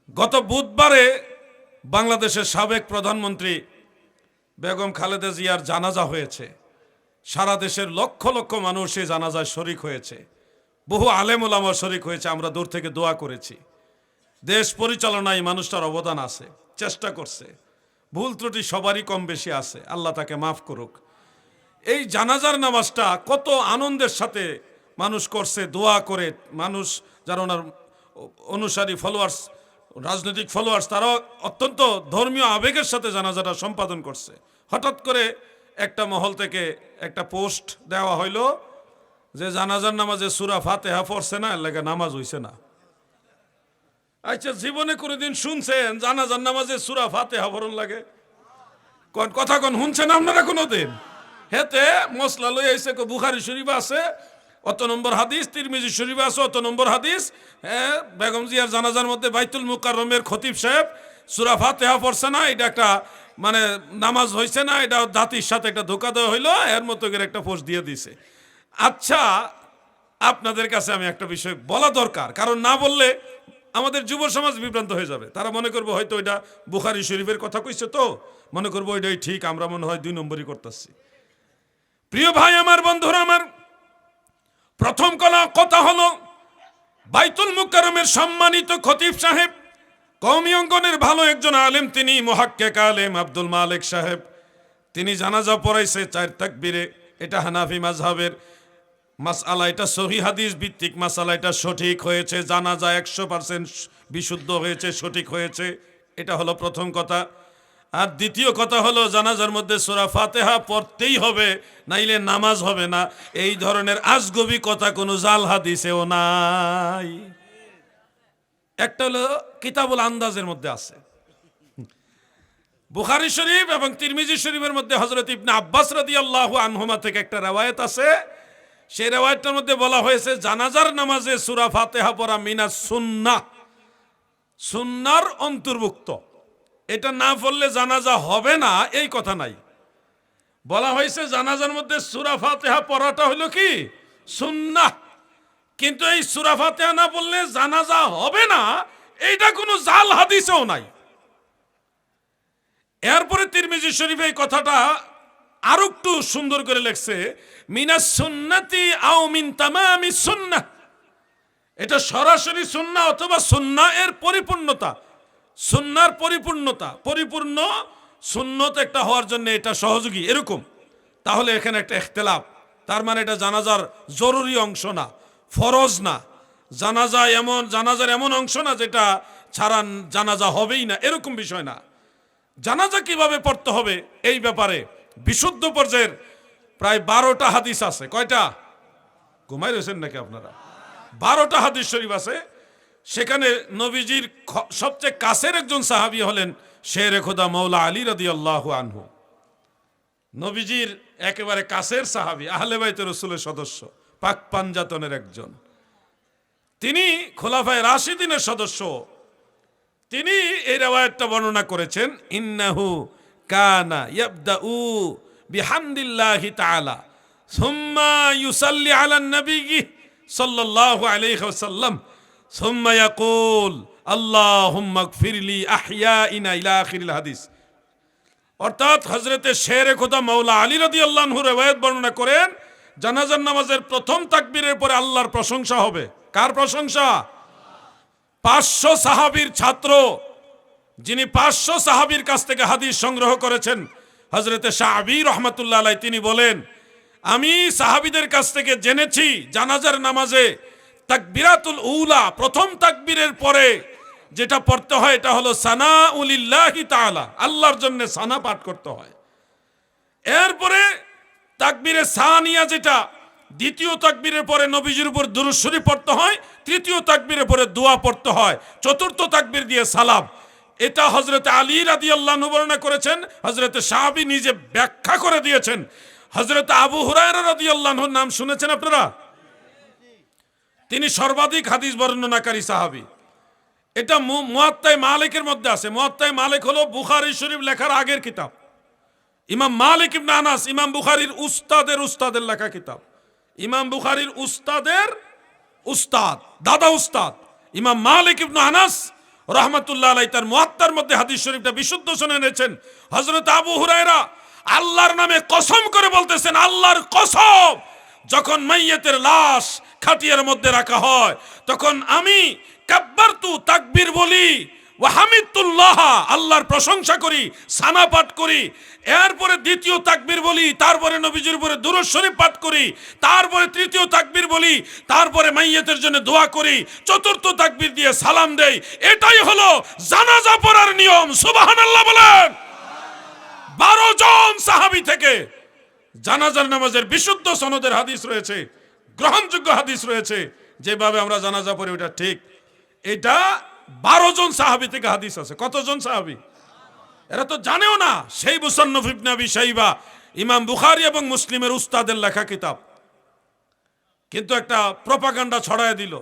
গত বুধবারে বাংলাদেশের সাবেক প্রধানমন্ত্রী বেগম খালেদা জিয়ার জানাজা হয়েছে। সারা দেশের লক্ষ লক্ষ মানুষ এই জানাজায় শরিক হয়েছে, বহু আলেম ওলামা শরিক হয়েছে। আমরা দূর থেকে দোয়া করেছি। দেশ পরিচালনায় মানুষটার অবদান আছে, চেষ্টা করছে, ভুল ত্রুটি সবারই কম বেশি আছে, আল্লাহ তাকে মাফ করুক। এই জানাজার নামাজটা কত আনন্দের সাথে মানুষ করছে, দোয়া করে। মানুষ যারা ওনার অনুসারী ফলোয়ার্স, রাজনৈতিক ফলোয়ার্স, তারাও অত্যন্ত ধর্মীয় আবেগের সাথে জানাজাটা সম্পাদন করছে। হঠাৎ করে একটা মহল থেকে একটা পোস্ট দেওয়া হইল যে জানাজার নামাজে সূরা ফাতিহা পড়ছে না, এর লাগে নামাজ হইছে না। আচ্ছা, জীবনে কোনোদিন শুনছেন জানাজার নামাজে সূরা ফাতিহা পড়ন লাগে? কথা কোন শুনছেন আপনারা কোনোদিন? হেতে মশলা লই আইছে, বুখারী শরীফ আছে অত নম্বর হাদিস, তিরমিজি শরীফ আছে অত নম্বর হাদিস। হ্যাঁ, বেগম জিয়ার জানাজার মধ্যে বাইতুল মুকাররমের খতিব সাহেব সূরা ফাতিহা পড়ছে না, এটা একটা মানে নামাজ হইছে না, এটা জাতির সাথে একটা ধোঁকা দেওয়া হইলো, এর মতো করে একটা পোস্ট দিয়ে দিছে। আচ্ছা, আপনাদের কাছে আমি একটা বিষয় বলা দরকার, কারণ না বললে আমাদের যুব সমাজ বিভ্রান্ত হয়ে যাবে। তারা মনে করবো হয়তো এটা বুখারী শরীফের কথা কইছে, তো মনে করবো ওইটাই ঠিক, আমরা মনে হয় 2 নম্বরই করতেছি। প্রিয় ভাই আমার, বন্ধুরা আমার, প্রথম কথা হলো বাইতুল মুকাররমের সম্মানিত খতিব সাহেব, কওমি অঙ্গনের ভালো একজন আলেম, তিনি মুহাক্কিক আলেম আব্দুল মালিক সাহেব। তিনি জানাজা পড়াইছে 4 তাকবীরে। এটা হানাফি মাযহাবের মাসআলা, এটা সহিহ হাদিস ভিত্তিক মাসআলা, এটা সঠিক হয়েছে। জানাজা 100% বিশুদ্ধ হয়েছে, সঠিক হয়েছে। এটা হলো প্রথম কথা। আর দ্বিতীয় কথা হলো জানাজার মধ্যে সূরা ফাতিহা পড়তেই হবে, নাইলে নামাজ হবে না। এই ধরনের আজগবি কথা কোনো জাল হাদিসেও নাই। একটা হলো কিতাবুল আন্দাজের মধ্যে আছে, বুখারী শরীফ এবং তিরমিজি শরীফের মধ্যে হযরত ইবনে আব্বাস রাদিয়াল্লাহু আনহুমা থেকে একটা রওয়ায়াত আছে। সেই রওয়ায়াতের মধ্যে বলা হয়েছে জানাজার নামাজে সূরা ফাতিহা পড়া মিনাস সুন্নাহ, সুন্নাহর অন্তর্ভুক্ত। এটা না পড়লে জানাজা হবে না এই কথা নাই। বলা হয়েছে জানাজার মধ্যে সূরা ফাতিহা পড়াটা হলো কি সুন্নাহ, কিন্তু এই সূরা ফাতিহা না পড়লে জানাজা হবে না, এইটা কোনো জাল হাদিসেও নাই। এরপরে তিরমিজি শরীফে এই কথাটা আরো একটু সুন্দর করে লেখছে, মিনাস সুন্নাতি আও মিন তামামি সুন্নাহ। এটা সরাসরি সুন্নাহ অথবা সুন্নাহ এর পরিপূর্ণতা, সুন্নাহর পরিপূর্ণতা, পরিপূর্ণ সুন্নত একটা হওয়ার জন্য এটা সহযোগী, এরকম। তাহলে এখানে একটা ইখতিলাফ, তার মানে এটা জানাজার জরুরি অংশ না, ফরজ না। জানাজার এমন অংশ না যেটা ছাড়া জানাজা হবেই না, এরকম বিষয় না। জানাজা কিভাবে পড়তে হবে এই ব্যাপারে বিশুদ্ধ পর্যায়ের প্রায় 12টা হাদিস আছে। কয়টা? ঘুমাই রয়েছেন নাকি আপনারা? 12টা হাদিস শরীফ আছে। সেখানে নবীজির সবচেয়ে কাছের একজন সাহাবী হলেন শেরে খোদা মৌলা আলী রাদিয়াল্লাহু আনহু। নবীজির একেবারে কাছের সাহাবী, আহলে বাইতে রাসূলের সদস্য, পাক পাঞ্জাতনের একজন। তিনি খোলাফায়ে রাশিদিনের সদস্য। তিনি এই রওয়ায়াতটা বর্ণনা করেছেন, ইন্নাহু কানা ইয়াবদাউ বিহামদিল্লাহি তাআলা সুম্মা ইউসাল্লি আলান নবী সাল্লাল্লাহু আলাইহি ওয়াসাল্লাম সুম্মা ইয়াকুল আল্লাহুম্মা গফিরলি আহইয়াইনা ইলা আখিরিল হাদিস। অর্থাৎ হযরতে শেরে খোদা মাওলা আলী রাদিয়াল্লাহু আনহু রওয়ায়াত বর্ণনা করেন, জানাজার নামাজের প্রথম তাকবীরের পরে আল্লাহর প্রশংসা হবে। কার প্রশংসা? 500 সাহাবীর ছাত্র, যিনি 500 সাহাবীর কাছ থেকে হাদিস সংগ্রহ করেছেন, হযরতে শাআবী রাহমাতুল্লাহ আলাইহি, তিনি বলেন, আমি সাহাবীদের কাছ থেকে জেনেছি জানাজার নামাজে তাকবীরাতুল উলা, প্রথম তাকবীরের পরে যেটা পড়তে হয় এটা হলো সানাউলিল্লাহি তাআলা, আল্লাহর জন্য সানা পাঠ করতে হয়। এরপরে তাকবীরে সানিয়া, যেটা দ্বিতীয় তাকবীরের পরে নবীজির উপর দুরূদ শরীফ পড়তে হয়, তৃতীয় তাকবীরের পরে দোয়া পড়তে হয়, চতুর্থ তাকবীর দিয়ে সালাম। এটা হযরতে আলী রাদিয়াল্লাহু আনহু বর্ণনা করেছেন, হযরতে সাহাবী নিজে ব্যাখ্যা করে দিয়েছেন। হযরতে আবু হুরায়রা রাদিয়াল্লাহু আনহুর নাম শুনেছেন আপনারা? তিনি সর্বাধিক হাদিস বর্ণনাকারী সাহাবী। এটা মুয়াত্তায়ে মালিকের মধ্যে আছে। মুয়াত্তায়ে মালিক হলো বুখারী শরীফ লেখার আগের কিতাব। ইমাম মালিক ইবনে আনাস, ইমাম বুখারীর উস্তাদের লেখা কিতাব। ইমাম বুখারীর উস্তাদের উস্তাদ, দাদা উস্তাদ ইমাম মালিক ইবনে আনাস রহমাতুল্লাহ আলাইহি তার মুয়াত্তার মধ্যে হাদিস শরীফটা বিশুদ্ধ শুনে এনেছেন। হযরত আবু হুরায়রা আল্লাহর নামে কসম করে বলতেছেন, আল্লাহর কসম, যখন মাইয়িতের লাশ খাটিয়ার মধ্যে রাখা হয় তখন আমি কাব্বারতু, তাকবীর বলি, ওয়া হামিদুল্লাহ, আল্লাহর প্রশংসা করি, সানা পাঠ করি, এরপরে দ্বিতীয় তাকবীর বলি, তারপরে নবীজির উপরে দুরূদ শরীফ পাঠ করি, তারপরে তৃতীয় তাকবীর বলি, তারপরে মাইয়িতের জন্য দোয়া করি, চতুর্থ তাকবীর দিয়ে সালাম দেই। এটাই হলো জানাজা পড়ার নিয়ম। সুবহানাল্লাহ বলেন। 12 জন সাহাবী থেকে জানাজার নামাজের বিশুদ্ধ সনদের হাদিস রয়েছে, গ্রহণযোগ্য হাদিস রয়েছে। যেভাবে আমরা জানাজা পড়ি ওটা ঠিক। এটা 12 জন সাহাবী থেকে হাদিস আছে। কতজন সাহাবী? এরা তো জানেও না। সেই মুসান্নফ ইবনে আবি শাইবা, ইমাম বুখারী এবং মুসলিমের উস্তাদের লেখা কিতাব, কিন্তু একটা প্রপাগান্ডা ছড়ায় দিল।